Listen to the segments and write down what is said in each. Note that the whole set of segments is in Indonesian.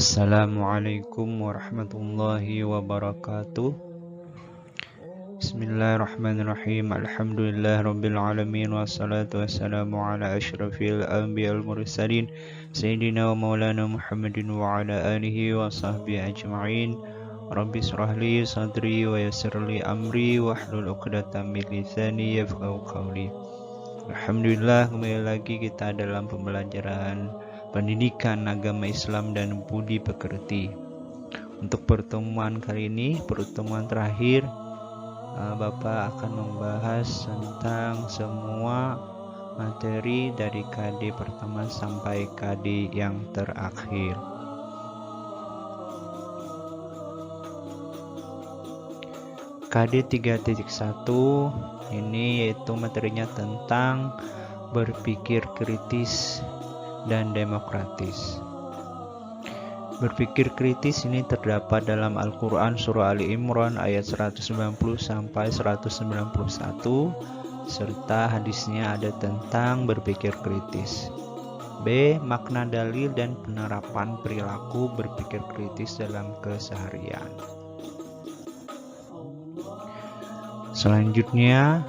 Assalamualaikum warahmatullahi wabarakatuh. Bismillahirrahmanirrahim. Alhamdulillah rabbil alamin, wassalatu wassalamu ala asyrafil anbiya'il mursalin sayyidina wa maulana Muhammadin wa ala alihi wa sahbihi ajma'in. Rabbi shrah li sadri wa yassir li amri wahlul 'uqdatam min lisani yafqahu qawli. Alhamdulillah, kembali lagi kita dalam pembelajaran pendidikan agama Islam dan budi pekerti. Untuk pertemuan kali ini, pertemuan terakhir, Bapak akan membahas tentang semua materi dari KD pertama sampai KD yang terakhir. KD 3.1 ini yaitu materinya tentang berpikir kritis dan demokratis. Berpikir kritis ini terdapat dalam Al-Quran surah Ali Imran ayat 190 sampai 191, serta hadisnya ada tentang berpikir kritis. B. Makna dalil dan penerapan perilaku berpikir kritis dalam keseharian. Selanjutnya,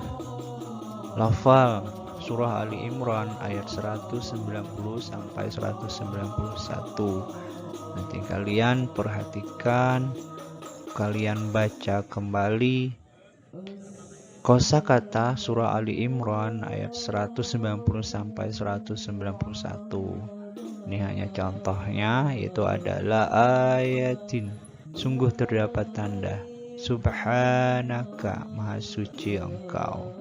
lafal surah Ali Imran ayat 190 sampai 191. Nanti kalian perhatikan, kalian baca kembali kosakata surah Ali Imran ayat 190 sampai 191. Ini hanya contohnya, yaitu adalah ayatin, sungguh terdapat tanda, subhanaka, maha suci engkau.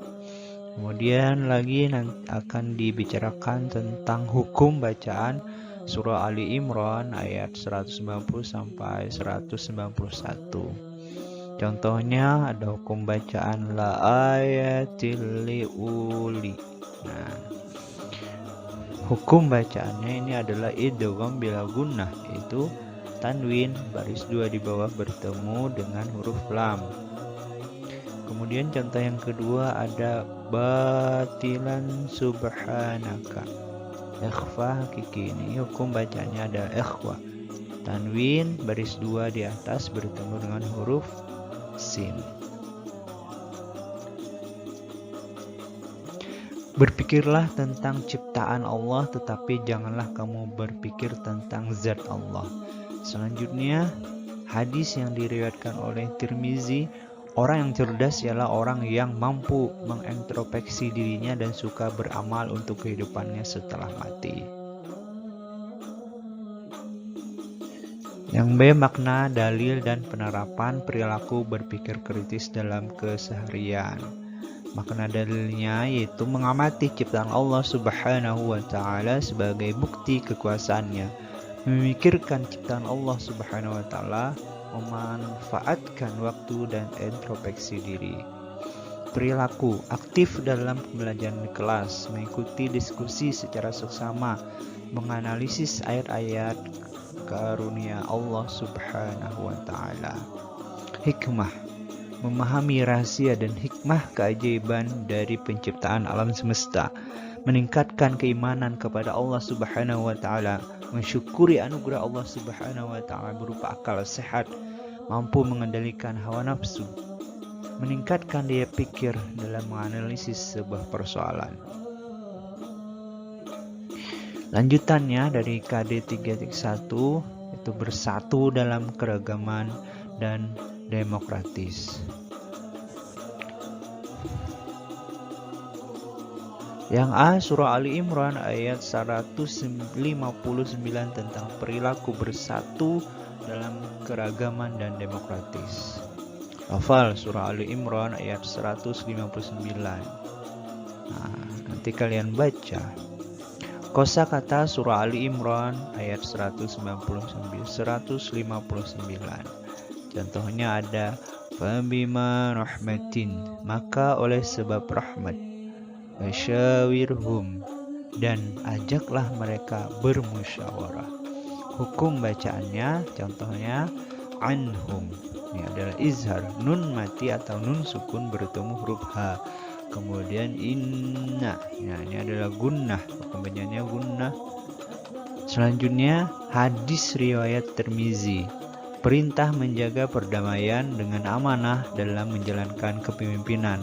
Kemudian lagi akan dibicarakan tentang hukum bacaan surah Ali Imran ayat 190 sampai 191. Contohnya ada hukum bacaan la ayatil liuli. Nah, hukum bacaannya ini adalah idgham bila gunnah, yaitu tanwin baris 2 di bawah bertemu dengan huruf lam. Kemudian contoh yang kedua ada batilan subhanaka. Ikhfa hakiki, ini hukum bacanya ada ikhwa. Tanwin baris 2 di atas bertemu dengan huruf sin. Berpikirlah tentang ciptaan Allah, tetapi janganlah kamu berpikir tentang zat Allah. Selanjutnya, hadis yang diriwayatkan oleh Tirmizi, orang yang cerdas ialah orang yang mampu mengintrospeksi dirinya dan suka beramal untuk kehidupannya setelah mati. Yang B, makna, dalil, dan penerapan perilaku berpikir kritis dalam keseharian. Makna dalilnya yaitu mengamati ciptaan Allah Subhanahu wa Ta'ala sebagai bukti kekuasaannya, memikirkan ciptaan Allah Subhanahu wa Ta'ala, memanfaatkan waktu dan introspeksi diri. Perilaku aktif dalam pembelajaran di kelas, mengikuti diskusi secara seksama, menganalisis ayat-ayat karunia Allah Subhanahu wa Ta'ala. Hikmah, memahami rahasia dan hikmah keajaiban dari penciptaan alam semesta, meningkatkan keimanan kepada Allah Subhanahu wa Ta'ala, mensyukuri anugerah Allah Subhanahu wa Ta'ala berupa akal sehat, mampu mengendalikan hawa nafsu, meningkatkan daya pikir dalam menganalisis sebuah persoalan. Lanjutannya dari KD 3.1 itu bersatu dalam keragaman dan demokratis. Yang A, surah Ali Imran ayat 159 tentang perilaku bersatu dalam keragaman dan demokratis. Hafal surah Ali Imran ayat 159. Nah, nanti kalian baca kosakata surah Ali Imran ayat 159. Contohnya ada fabima rahmatin, maka oleh sebab rahmat, wasyawirhum, dan ajaklah mereka bermusyawarah. Hukum bacaannya contohnya anhum, ini adalah izhar, nun mati atau nun sukun bertemu huruf H. Kemudian inna, nah ini adalah gunnah, hukum bacaannya gunnah. Selanjutnya, hadis riwayat Tirmizi. Perintah menjaga perdamaian dengan amanah dalam menjalankan kepemimpinan.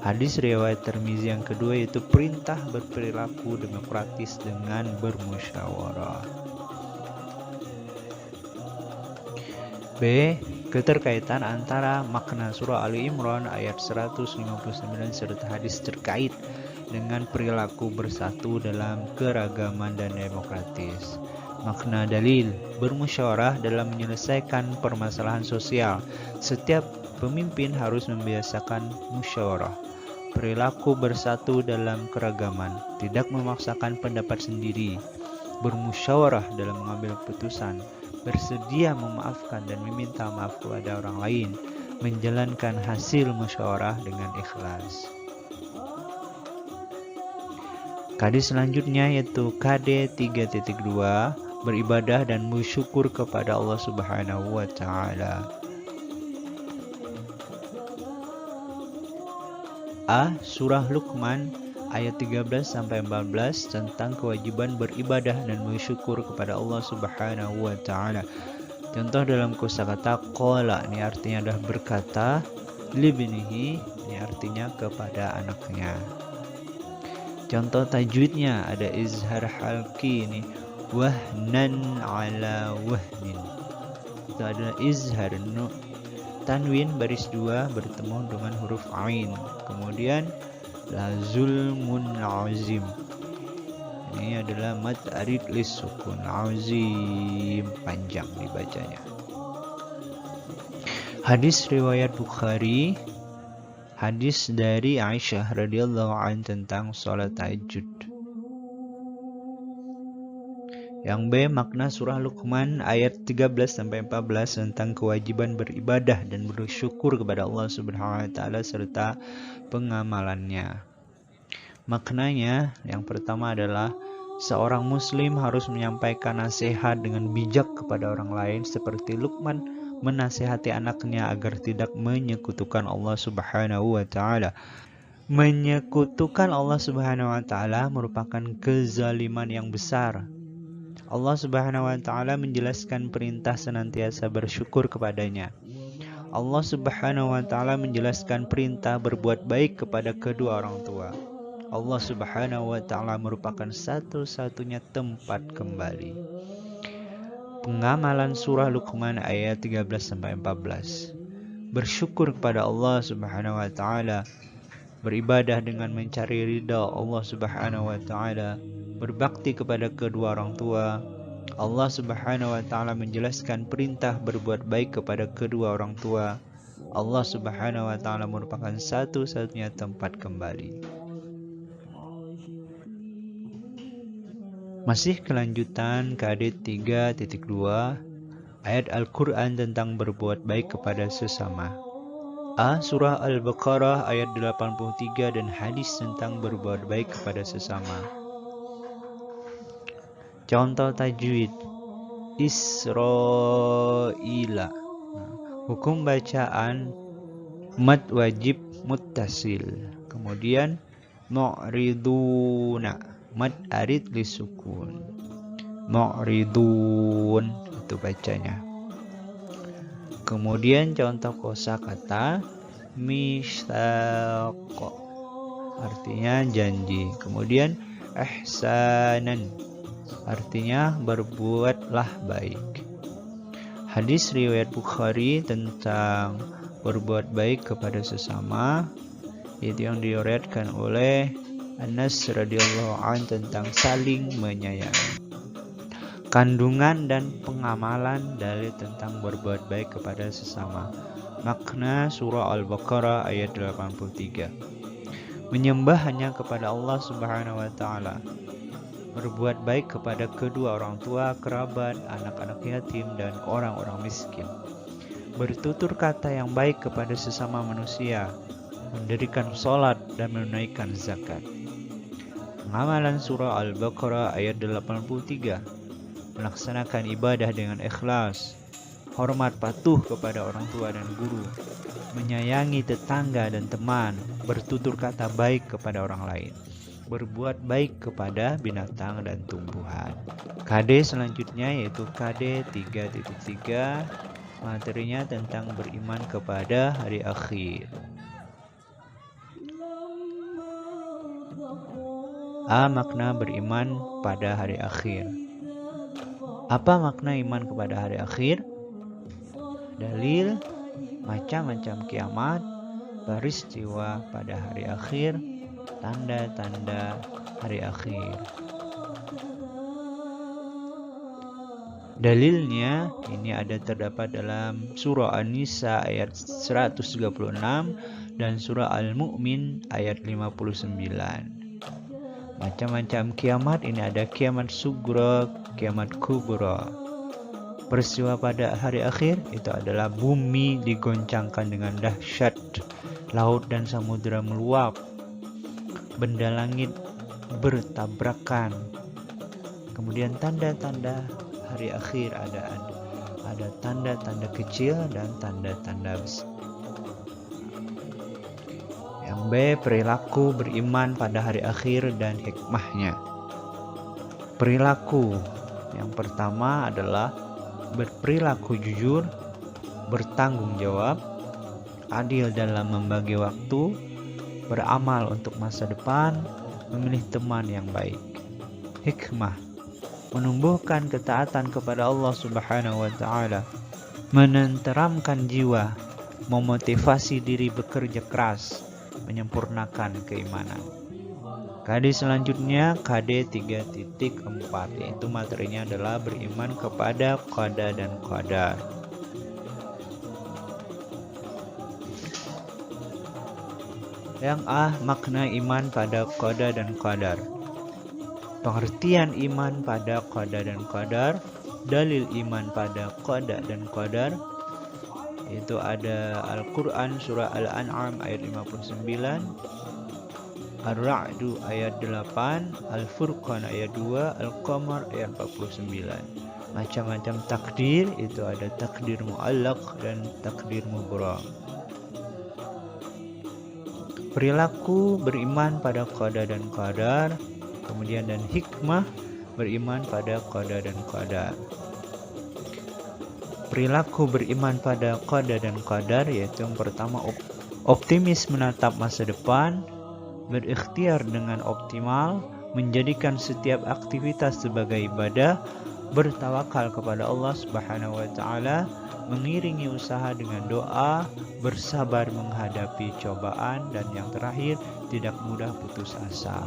Hadis riwayat Tirmizi yang kedua yaitu perintah berperilaku demokratis dengan bermusyawarah. B. Keterkaitan antara makna surah Ali Imran ayat 159 serta hadis terkait dengan perilaku bersatu dalam keragaman dan demokratis. Makna dalil, bermusyawarah dalam menyelesaikan permasalahan sosial. Setiap pemimpin harus membiasakan musyawarah. Perilaku bersatu dalam keragaman, tidak memaksakan pendapat sendiri. Bermusyawarah dalam mengambil keputusan, bersedia memaafkan dan meminta maaf kepada orang lain, menjalankan hasil musyawarah dengan ikhlas. Hadis selanjutnya yaitu KD 3.2, beribadah dan bersyukur kepada Allah Subhanahu wa taala. A. Surah Luqman ayat 13 sampai 14 tentang kewajiban beribadah dan bersyukur kepada Allah Subhanahu wa taala. Contoh dalam kosakata qala, ini artinya adalah berkata, libnihi, ini artinya kepada anaknya. Contoh tajwidnya ada izhar halki, ini wahnan ala wahnin. Itu adalah izhar tanwin baris 2 bertemu dengan huruf ain. Kemudian la zulmun azim, ini adalah mad arid lis sukun, azim panjang dibacanya. Hadis riwayat Bukhari, hadis dari Aisyah radhiyallahu anha tentang salat tahajud. Yang B. Makna surah Luqman ayat 13 sampai 14 tentang kewajiban beribadah dan bersyukur kepada Allah Subhanahu wa taala serta pengamalannya. Maknanya yang pertama adalah seorang muslim harus menyampaikan nasihat dengan bijak kepada orang lain seperti Luqman menasihati anaknya agar tidak menyekutukan Allah Subhanahu wa taala. Menyekutukan Allah Subhanahu wa taala merupakan kezaliman yang besar. Allah Subhanahu wa taala menjelaskan perintah senantiasa bersyukur kepadanya. Allah Subhanahu wa taala menjelaskan perintah berbuat baik kepada kedua orang tua. Allah Subhanahu wa taala merupakan satu-satunya tempat kembali. Pengamalan surah Luqman ayat 13 sampai 14. Bersyukur kepada Allah Subhanahu wa taala, beribadah dengan mencari ridha Allah Subhanahu wa taala, berbakti kepada kedua orang tua. Allah Subhanahu wa taala menjelaskan perintah berbuat baik kepada kedua orang tua. Allah Subhanahu wa taala merupakan satu-satunya tempat kembali. Masih kelanjutan KD 3.2, ayat Al-Quran tentang berbuat baik kepada sesama. A. Surah Al-Baqarah ayat 83 dan hadis tentang berbuat baik kepada sesama. Contoh tajwid Israila. Hukum bacaan mad wajib muttasil. Kemudian mu'riduna, mad arid lisukun. Mu'ridun itu bacanya. Kemudian contoh kosakata mitsaq, artinya janji. Kemudian ihsanan, artinya berbuatlah baik. Hadis riwayat Bukhari tentang berbuat baik kepada sesama, itu yang diriwayatkan oleh Anas radhiyallahu anhu tentang saling menyayangi. Kandungan dan pengamalan dalil tentang berbuat baik kepada sesama. Makna surah Al-Baqarah ayat 83. Menyembah hanya kepada Allah Subhanahu wa taala. Berbuat baik kepada kedua orang tua, kerabat, anak-anak yatim, dan orang-orang miskin. Bertutur kata yang baik kepada sesama manusia. Mendirikan sholat dan menunaikan zakat. Pengamalan surah Al-Baqarah ayat 83. Melaksanakan ibadah dengan ikhlas, hormat patuh kepada orang tua dan guru, menyayangi tetangga dan teman, bertutur kata baik kepada orang lain, berbuat baik kepada binatang dan tumbuhan. KD selanjutnya yaitu KD 3.3, materinya tentang beriman kepada hari akhir. A. Makna beriman pada hari akhir. Apa makna iman kepada hari akhir? Dalil, macam-macam kiamat, peristiwa pada hari akhir, tanda-tanda hari akhir. Dalilnya ini terdapat dalam surah An-Nisa ayat 136 dan surah Al-Mu'min ayat 59. Macam-macam kiamat ini ada kiamat sugra, kiamat kubra. Peristiwa pada hari akhir itu adalah bumi digoncangkan dengan dahsyat, laut dan samudera meluap, benda langit bertabrakan. Kemudian tanda-tanda hari akhir ada tanda-tanda kecil dan tanda-tanda besar. Yang B. Perilaku beriman pada hari akhir dan hikmahnya. Perilaku yang pertama adalah berperilaku jujur, bertanggung jawab, adil dalam membagi waktu, beramal untuk masa depan, memilih teman yang baik. Hikmah, menumbuhkan ketaatan kepada Allah Subhanahu wa Ta'ala, menenteramkan jiwa, memotivasi diri bekerja keras, menyempurnakan keimanan. KD selanjutnya KD 3.4, yaitu materinya adalah beriman kepada qada dan qadar. Yang A. Makna iman pada qada dan qadar. Pengertian iman pada qada dan qadar. Dalil iman pada qada dan qadar itu ada Al-Quran surah Al-An'am ayat 59, Ar-Ra'du ayat 8, Al-Furqan ayat 2, Al-Qamar ayat 49. Macam-macam takdir itu ada takdir mu'allaq dan takdir mubram. Perilaku beriman pada qada dan qadar, kemudian dan hikmah beriman pada qada dan qadar. Perilaku beriman pada qada dan qadar yaitu yang pertama optimis menatap masa depan, berikhtiar dengan optimal, menjadikan setiap aktivitas sebagai ibadah, bertawakal kepada Allah Subhanahu wa Ta'ala, mengiringi usaha dengan doa, bersabar menghadapi cobaan, dan yang terakhir tidak mudah putus asa.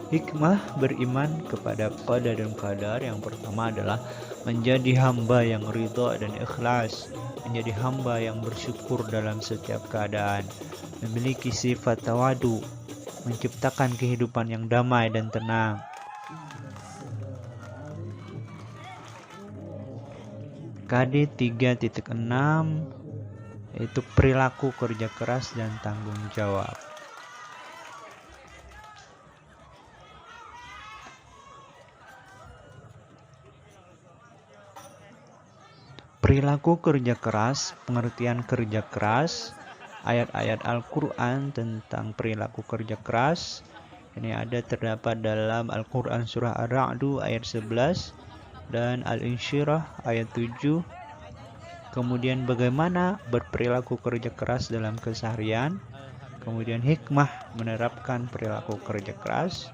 Hikmah beriman kepada qada dan qadar yang pertama adalah menjadi hamba yang ridha dan ikhlas, menjadi hamba yang bersyukur dalam setiap keadaan, memiliki sifat tawadu, menciptakan kehidupan yang damai dan tenang. KD 3.6 yaitu perilaku kerja keras dan tanggung jawab. Perilaku kerja keras, pengertian kerja keras, ayat-ayat Al-Quran tentang perilaku kerja keras. Ini terdapat dalam Al-Quran surah Ar-Ra'du ayat 11 dan Al-Insyirah ayat 7. Kemudian bagaimana berperilaku kerja keras dalam keseharian. Kemudian hikmah menerapkan perilaku kerja keras.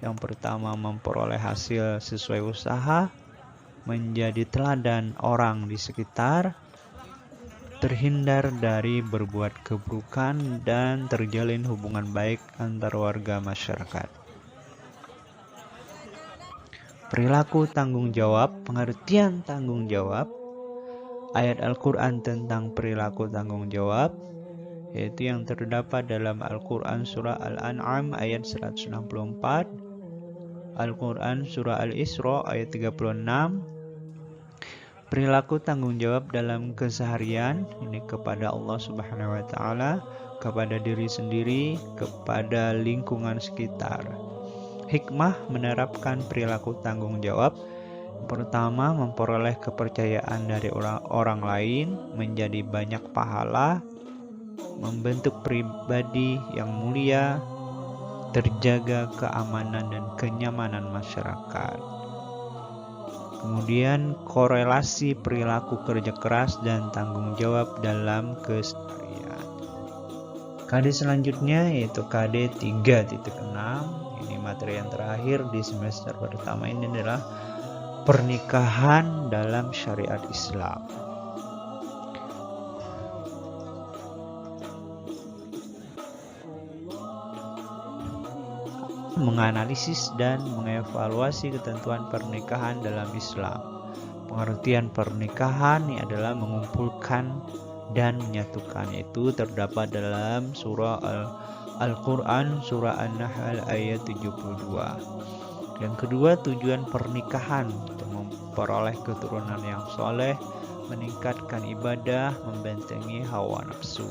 Yang pertama memperoleh hasil sesuai usaha, menjadi teladan orang di sekitar, terhindar dari berbuat keburukan, dan terjalin hubungan baik antar warga masyarakat. Perilaku tanggung jawab, pengertian tanggung jawab, ayat Al-Quran tentang perilaku tanggung jawab, yaitu yang terdapat dalam Al-Quran surah Al-An'am ayat 164, Al-Quran surah Al-Isra ayat 36. Perilaku tanggung jawab dalam keseharian ini kepada Allah Subhanahu wa Ta'ala, kepada diri sendiri, kepada lingkungan sekitar. Hikmah menerapkan perilaku tanggung jawab. Pertama, memperoleh kepercayaan dari orang lain, menjadi banyak pahala, membentuk pribadi yang mulia, terjaga keamanan dan kenyamanan masyarakat. Kemudian korelasi perilaku kerja keras dan tanggung jawab dalam keseharian. KD selanjutnya yaitu KD 3.6. Ini materi yang terakhir di semester pertama ini adalah pernikahan dalam syariat Islam. Menganalisis dan mengevaluasi ketentuan pernikahan dalam Islam. Pengertian pernikahan ini adalah mengumpulkan dan menyatukan, itu terdapat dalam surah Al-Quran surah An-Nahl ayat 72. Yang kedua, tujuan pernikahan untuk memperoleh keturunan yang soleh, meningkatkan ibadah, membentengi hawa nafsu.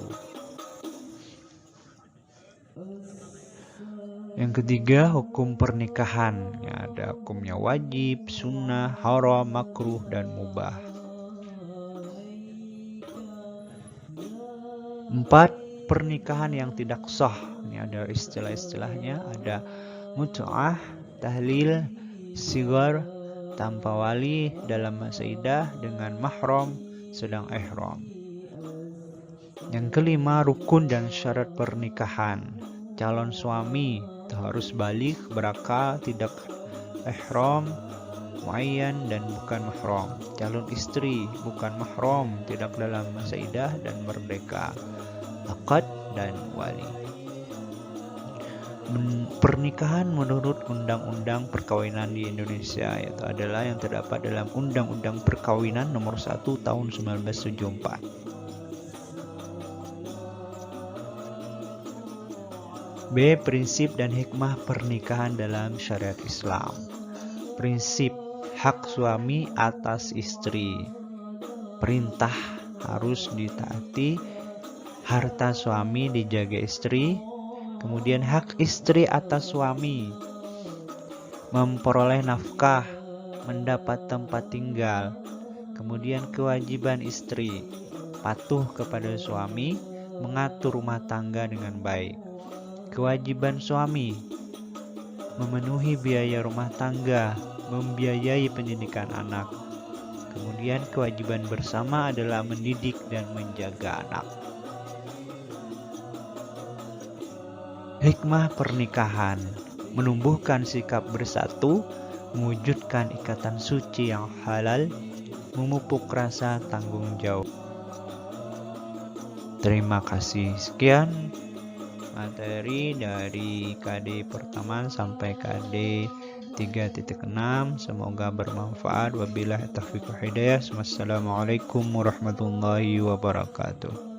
Yang ketiga, hukum pernikahan. Ada hukumnya wajib, sunnah, haram, makruh, dan mubah. 4. Pernikahan yang tidak sah. Ini ada istilah-istilahnya, ada mut'ah, tahlil, sigar, tanpa wali, dalam masa idah, dengan mahram, sedang ihram. Yang kelima, rukun dan syarat pernikahan. Calon suami harus balik, berakal, tidak ihram, muayyan, dan bukan mahram. Calon istri bukan mahram, tidak dalam masa idah, dan merdeka, akad, dan wali. Pernikahan menurut Undang-Undang Perkawinan di Indonesia yaitu adalah yang terdapat dalam Undang-Undang Perkawinan nomor 1 tahun 1974. B. Prinsip dan hikmah pernikahan dalam syariat Islam. Prinsip hak suami atas istri. Perintah harus ditaati, harta suami dijaga istri. Kemudian hak istri atas suami, memperoleh nafkah, mendapat tempat tinggal. Kemudian kewajiban istri, patuh kepada suami, mengatur rumah tangga dengan baik. Kewajiban suami, memenuhi biaya rumah tangga, membiayai pendidikan anak. Kemudian kewajiban bersama adalah mendidik dan menjaga anak. Hikmah pernikahan, menumbuhkan sikap bersatu, mewujudkan ikatan suci yang halal, memupuk rasa tanggung jawab. Terima kasih. Sekian materi dari KD pertama sampai KD 3.6. Semoga bermanfaat. Wabillahi taufiq wal hidayah. Wassalamualaikum warahmatullahi wabarakatuh.